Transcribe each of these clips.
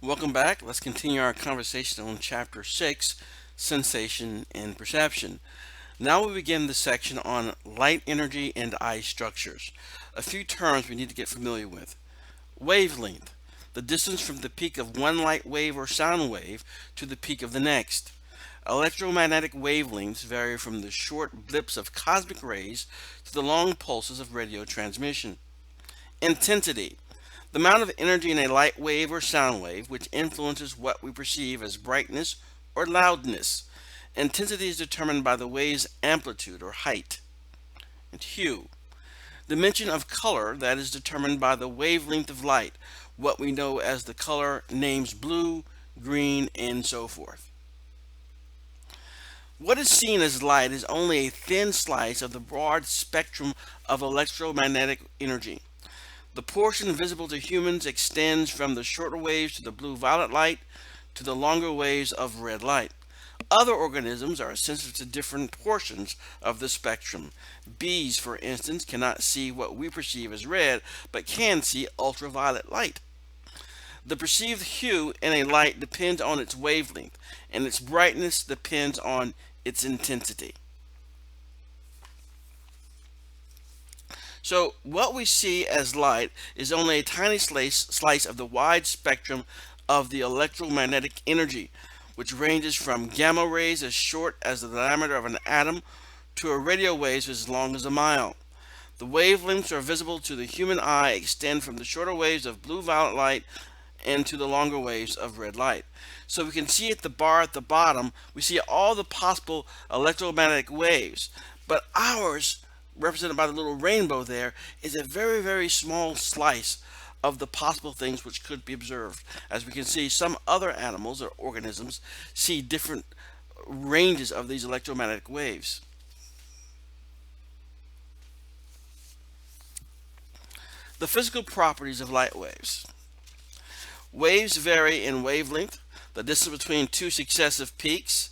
Welcome back. Let's continue our conversation on Chapter 6, Sensation and Perception. Now we begin the section on light energy and eye structures. A few terms we need to get familiar with. Wavelength, the distance from the peak of one light wave or sound wave to the peak of the next. Electromagnetic wavelengths vary from the short blips of cosmic rays to the long pulses of radio transmission. Intensity, the amount of energy in a light wave or sound wave which influences what we perceive as brightness or loudness. Intensity is determined by the wave's amplitude or height. And hue, dimension of color that is determined by the wavelength of light, what we know as the color names blue, green, and so forth. What is seen as light is only a thin slice of the broad spectrum of electromagnetic energy. The portion visible to humans extends from the shorter waves to the blue-violet light to the longer waves of red light. Other organisms are sensitive to different portions of the spectrum. Bees, for instance, cannot see what we perceive as red, but can see ultraviolet light. The perceived hue in a light depends on its wavelength, and its brightness depends on its intensity. So what we see as light is only a tiny slice of the wide spectrum of the electromagnetic energy, which ranges from gamma rays as short as the diameter of an atom to a radio waves as long as a mile. The wavelengths are visible to the human eye extend from the shorter waves of blue-violet light and to the longer waves of red light. So we can see at the bar at the bottom, we see all the possible electromagnetic waves, but ours, represented by the little rainbow there, is a very, very small slice of the possible things which could be observed. As we can see, some other animals or organisms see different ranges of these electromagnetic waves. The physical properties of light waves. Waves vary in wavelength, the distance between two successive peaks,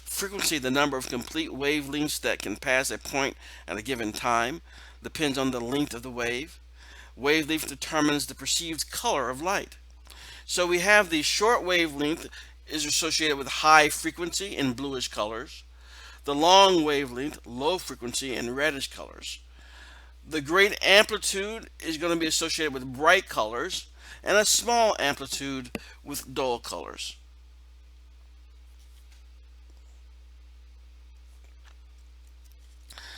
frequency, the number of complete wavelengths that can pass a point at a given time, depends on the length of the wave. Wavelength determines the perceived color of light. So we have the short wavelength is associated with high frequency in bluish colors. The long wavelength, low frequency in reddish colors. The great amplitude is going to be associated with bright colors, and a small amplitude with dull colors.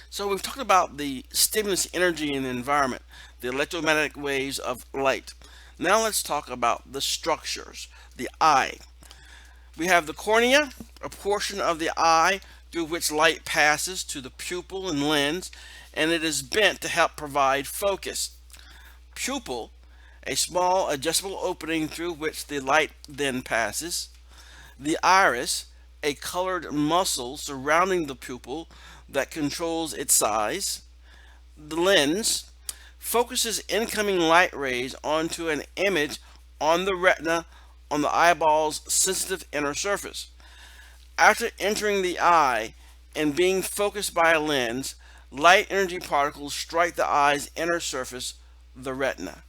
So we've talked about the stimulus energy in the environment, the electromagnetic waves of light. Now let's talk about the structures, the eye. We have the cornea, a portion of the eye through which light passes to the pupil and lens, and it is bent to help provide focus. Pupil, a small adjustable opening through which the light then passes. The iris, a colored muscle surrounding the pupil that controls its size. The lens focuses incoming light rays onto an image on the retina on the eyeball's sensitive inner surface. After entering the eye and being focused by a lens, light energy particles strike the eye's inner surface, the retina.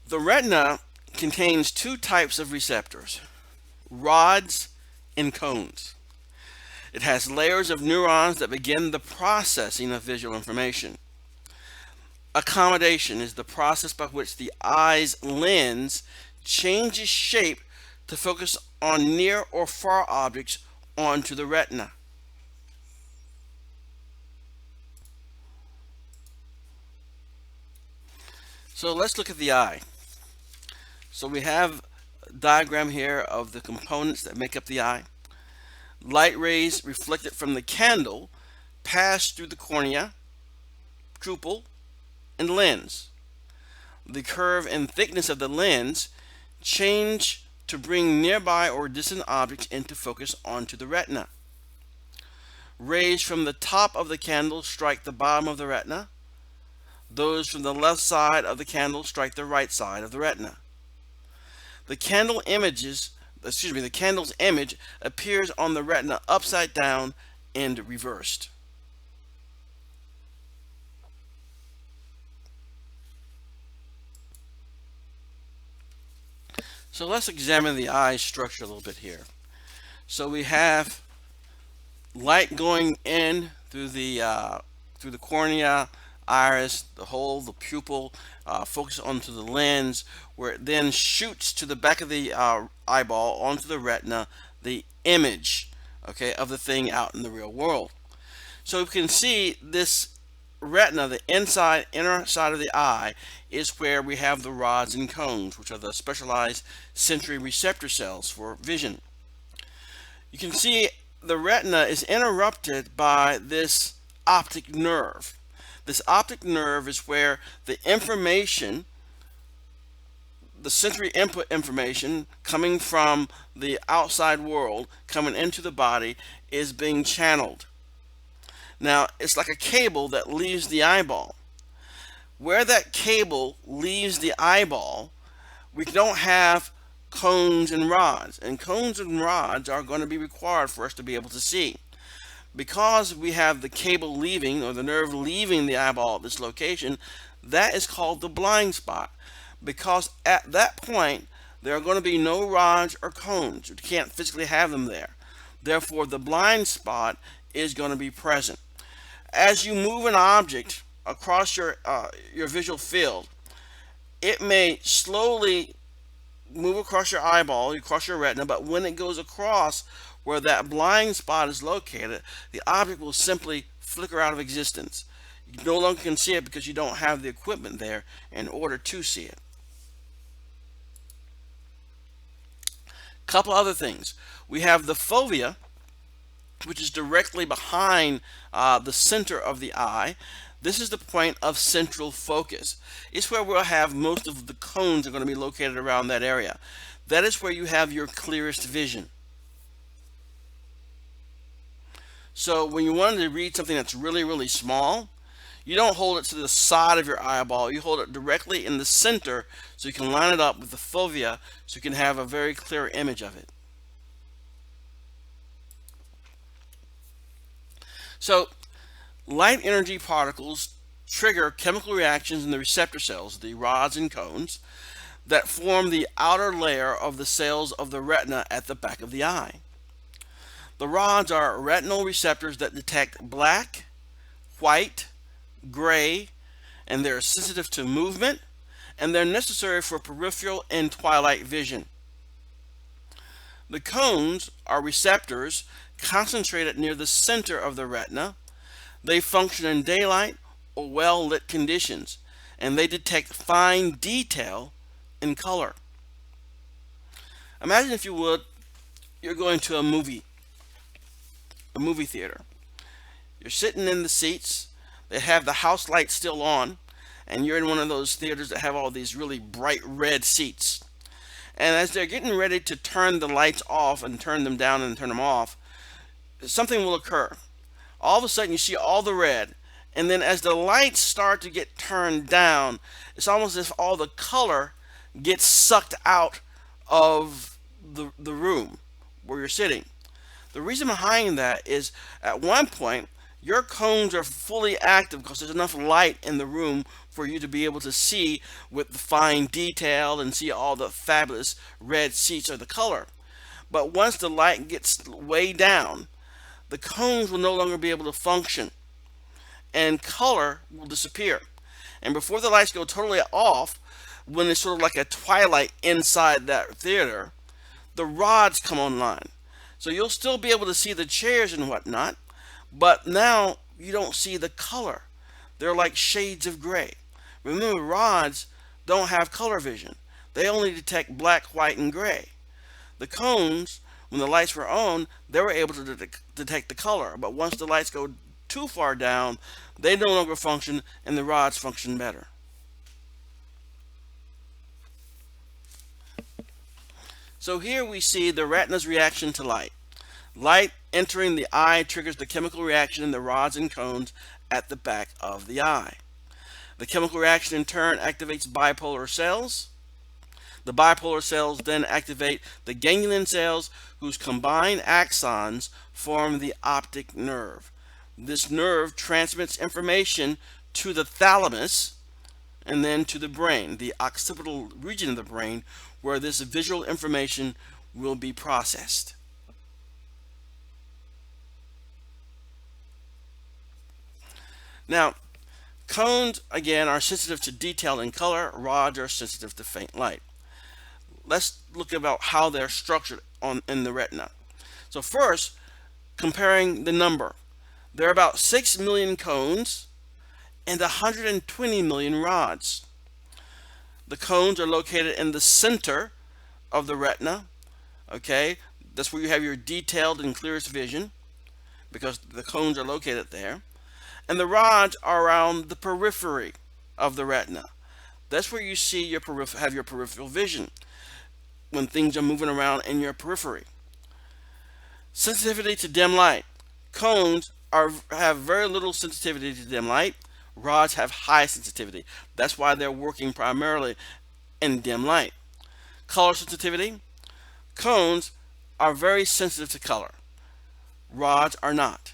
The retina contains two types of receptors, rods and cones. It has layers of neurons that begin the processing of visual information. Accommodation is the process by which the eye's lens changes shape to focus on near or far objects onto the retina. So let's look at the eye. So we have a diagram here of the components that make up the eye. Light rays reflected from the candle pass through the cornea, pupil, and lens. The curve and thickness of the lens change to bring nearby or distant objects into focus onto the retina. Rays from the top of the candle strike the bottom of the retina. Those from the left side of the candle strike the right side of the retina. The candle's image appears on the retina upside down and reversed. So let's examine the eye structure a little bit here. So we have light going in through the cornea, iris, the pupil, focus onto the lens, where it then shoots to the back of the eyeball onto the retina, the image, okay, of the thing out in the real world. So we can see this retina, the inner side of the eye, is where we have the rods and cones, which are the specialized sensory receptor cells for vision. You can see the retina is interrupted by this optic nerve. This optic nerve is where the information, the sensory input information coming from the outside world coming into the body, is being channeled. Now, it's like a cable that leaves the eyeball. Where that cable leaves the eyeball, we don't have cones and rods. And cones and rods are going to be required for us to be able to see. Because we have the cable leaving, or the nerve leaving the eyeball at this location, that is called the blind spot. Because at that point, there are going to be no rods or cones. You can't physically have them there. Therefore, the blind spot is going to be present. As you move an object across your visual field, it may slowly move across your eyeball, across your retina, but when it goes across where that blind spot is located, the object will simply flicker out of existence. You no longer can see it because you don't have the equipment there in order to see it. Couple other things. We have the fovea, which is directly behind the center of the eye. This is the point of central focus. It's where we'll have most of the cones are going to be located around that area. That is where you have your clearest vision. So when you want to read something that's really, really small, you don't hold it to the side of your eyeball. You hold it directly in the center so you can line it up with the fovea so you can have a very clear image of it. So light energy particles trigger chemical reactions in the receptor cells, the rods and cones, that form the outer layer of the cells of the retina at the back of the eye. The rods are retinal receptors that detect black, white, gray, and they're sensitive to movement, and they're necessary for peripheral and twilight vision. The cones are receptors concentrated near the center of the retina. They function in daylight or well-lit conditions, and they detect fine detail in color. Imagine, if you would, you're going to a movie theater. You're sitting in the seats. They have the house lights still on, and you're in one of those theaters that have all these really bright red seats. And as they're getting ready to turn the lights off and turn them down and turn them off, something will occur. All of a sudden you see all the red, and then as the lights start to get turned down, it's almost as if all the color gets sucked out of the room where you're sitting. The reason behind that is, at one point your cones are fully active because there's enough light in the room for you to be able to see with the fine detail and see all the fabulous red seats or the color. But once the light gets way down, the cones will no longer be able to function and color will disappear. And before the lights go totally off, when it's sort of like a twilight inside that theater, the rods come online. So you'll still be able to see the chairs and whatnot, but now you don't see the color. They're like shades of gray. Remember, rods don't have color vision. They only detect black, white, and gray. The cones, when the lights were on, they were able to detect the color. But once the lights go too far down, they no longer function, and the rods function better. So here we see the retina's reaction to light. Light entering the eye triggers the chemical reaction in the rods and cones at the back of the eye. The chemical reaction in turn activates bipolar cells. The bipolar cells then activate the ganglion cells, whose combined axons form the optic nerve. This nerve transmits information to the thalamus, and then to the brain, the occipital region of the brain, where this visual information will be processed. Now, cones, again, are sensitive to detail and color. Rods are sensitive to faint light. Let's look about how they're structured in the retina. So first, comparing the number. There are about 6 million cones and 120 million rods. The cones are located in the center of the retina. Okay, that's where you have your detailed and clearest vision, because the cones are located there. And the rods are around the periphery of the retina. That's where you see your have your peripheral vision, when things are moving around in your periphery. Sensitivity to dim light. Cones have very little sensitivity to dim light. Rods have high sensitivity. That's why they're working primarily in dim light. Color sensitivity. Cones are very sensitive to color. Rods are not.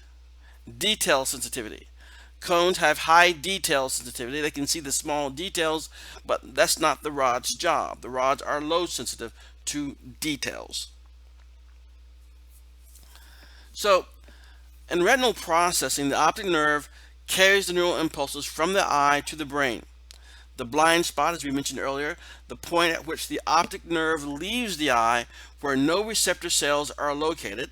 Detail sensitivity. Cones have high detail sensitivity. They can see the small details, but that's not the rod's job. The rods are low sensitive to details. So, in retinal processing, the optic nerve carries the neural impulses from the eye to the brain. The blind spot, as we mentioned earlier, the point at which the optic nerve leaves the eye, where no receptor cells are located,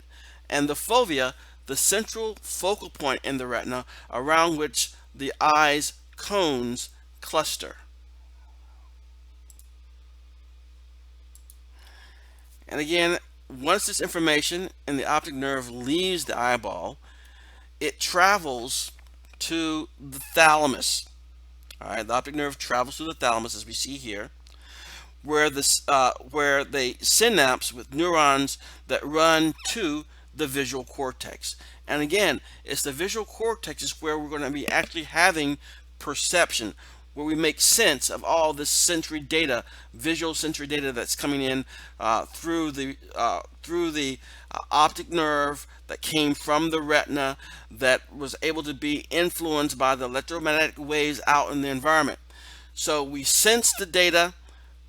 and the fovea, the central focal point in the retina, around which the eye's cones cluster. And again, once this information in the optic nerve leaves the eyeball, it travels to the thalamus. All right, the optic nerve travels to the thalamus, as we see here, where they synapse with neurons that run to the visual cortex. And again, it's the visual cortex is where we're going to be actually having perception, where we make sense of all this sensory data, visual sensory data that's coming in through the optic nerve that came from the retina, that was able to be influenced by the electromagnetic waves out in the environment. So we sense the data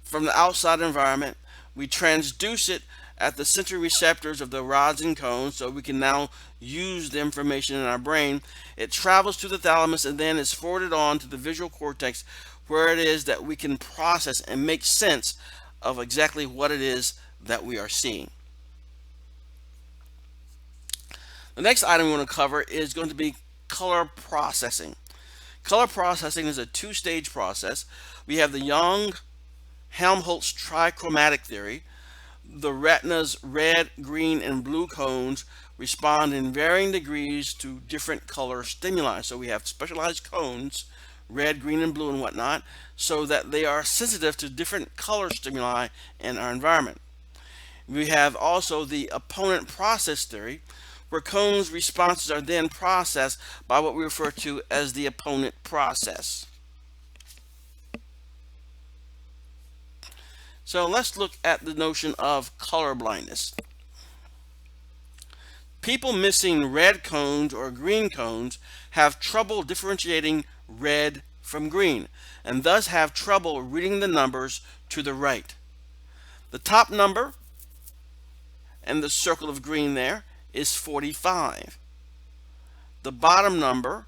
from the outside environment, we transduce it at the sensory receptors of the rods and cones, so we can now use the information in our brain. It travels to the thalamus and then is forwarded on to the visual cortex, where it is that we can process and make sense of exactly what it is that we are seeing. The next item we want to cover is going to be color processing. Color processing is a two-stage process. We have the Young-Helmholtz trichromatic theory. The retina's red, green, and blue cones respond in varying degrees to different color stimuli. So we have specialized cones, red, green, and blue, and whatnot, so that they are sensitive to different color stimuli in our environment. We have also the opponent process theory, where cones responses are then processed by what we refer to as the opponent process. So let's look at the notion of color blindness. People missing red cones or green cones have trouble differentiating red from green, and thus have trouble reading the numbers to the right. The top number and the circle of green there is 45. The bottom number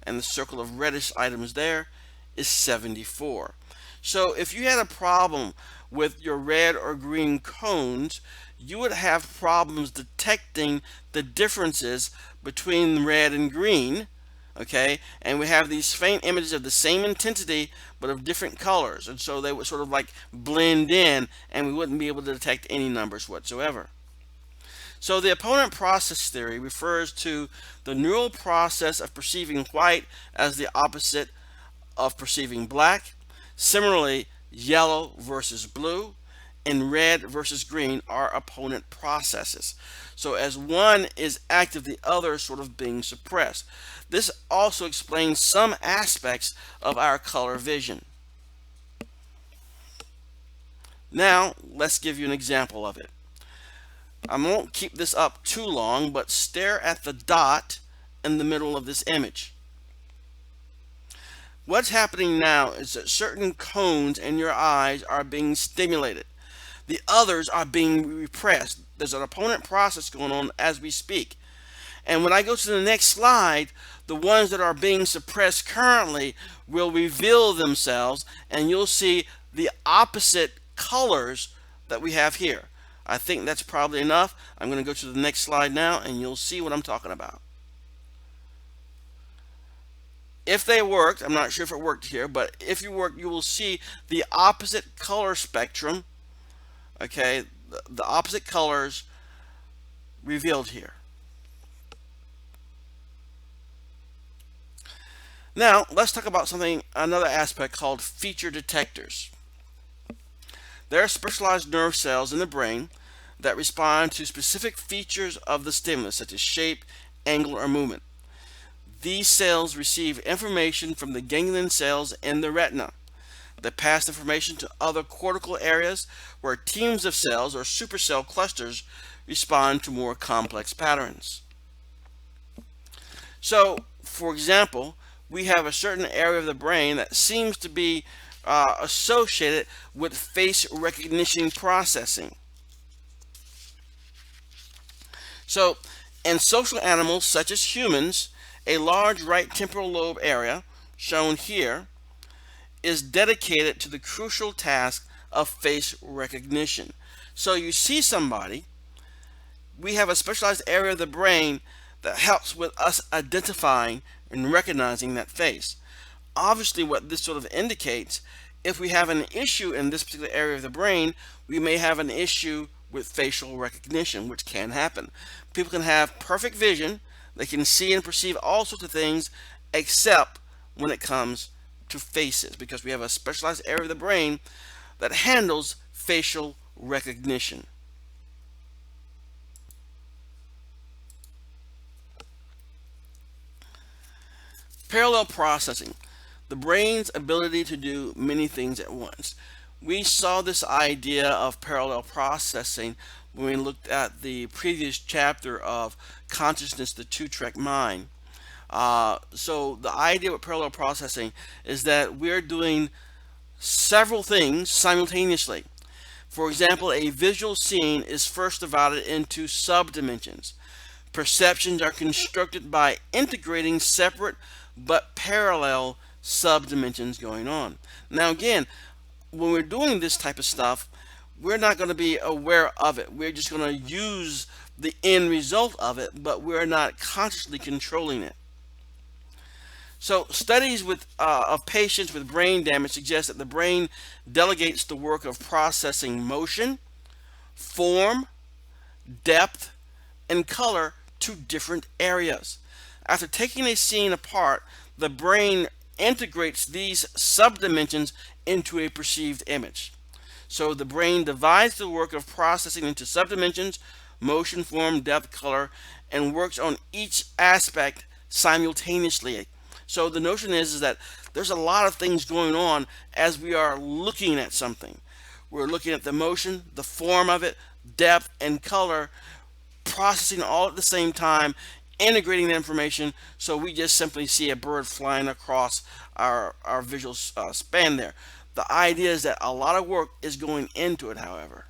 and the circle of reddish items there is 74. So if you had a problem with your red or green cones, you would have problems detecting the differences between red and green. Okay, and we have these faint images of the same intensity but of different colors, and so they would sort of like blend in, and we wouldn't be able to detect any numbers whatsoever. So the opponent process theory refers to the neural process of perceiving white as the opposite of perceiving black. Similarly, yellow versus blue and red versus green are opponent processes. So as one is active, the other is sort of being suppressed. This also explains some aspects of our color vision. Now, let's give you an example of it. I won't keep this up too long, but stare at the dot in the middle of this image. What's happening now is that certain cones in your eyes are being stimulated. The others are being repressed. There's an opponent process going on as we speak. And when I go to the next slide, the ones that are being suppressed currently will reveal themselves, and you'll see the opposite colors that we have here. I think that's probably enough. I'm going to go to the next slide now, and you'll see what I'm talking about. If they worked, I'm not sure if it worked here, but if you work, you will see the opposite color spectrum, okay, the opposite colors revealed here. Now, let's talk about another aspect called feature detectors. There are specialized nerve cells in the brain that respond to specific features of the stimulus, such as shape, angle, or movement. These cells receive information from the ganglion cells in the retina. They pass information to other cortical areas where teams of cells or supercell clusters respond to more complex patterns. So, for example, we have a certain area of the brain that seems to be associated with face recognition processing. So, in social animals such as humans, a large right temporal lobe area, shown here, is dedicated to the crucial task of face recognition. So you see somebody, we have a specialized area of the brain that helps with us identifying and recognizing that face. Obviously, what this sort of indicates, if we have an issue in this particular area of the brain, we may have an issue with facial recognition, which can happen. People can have perfect vision, they can see and perceive all sorts of things, except when it comes to faces, because we have a specialized area of the brain that handles facial recognition. Parallel processing, the brain's ability to do many things at once. We saw this idea of parallel processing when we looked at the previous chapter of Consciousness, the Two-Track Mind. So the idea with parallel processing is that we're doing several things simultaneously. For example, a visual scene is first divided into subdimensions. Perceptions are constructed by integrating separate but parallel subdimensions going on. Now again, when we're doing this type of stuff, we're not going to be aware of it. We're just going to use the end result of it, but we're not consciously controlling it. So studies of patients with brain damage suggest that the brain delegates the work of processing motion, form, depth, and color to different areas. After taking a scene apart, the brain integrates these subdimensions into a perceived image. So the brain divides the work of processing into subdimensions, motion, form, depth, color, and works on each aspect simultaneously. So the notion is that there's a lot of things going on as we are looking at something. We're looking at the motion, the form of it, depth, and color, processing all at the same time, integrating the information, so we just simply see a bird flying across our visual span there. The idea is that a lot of work is going into it, however.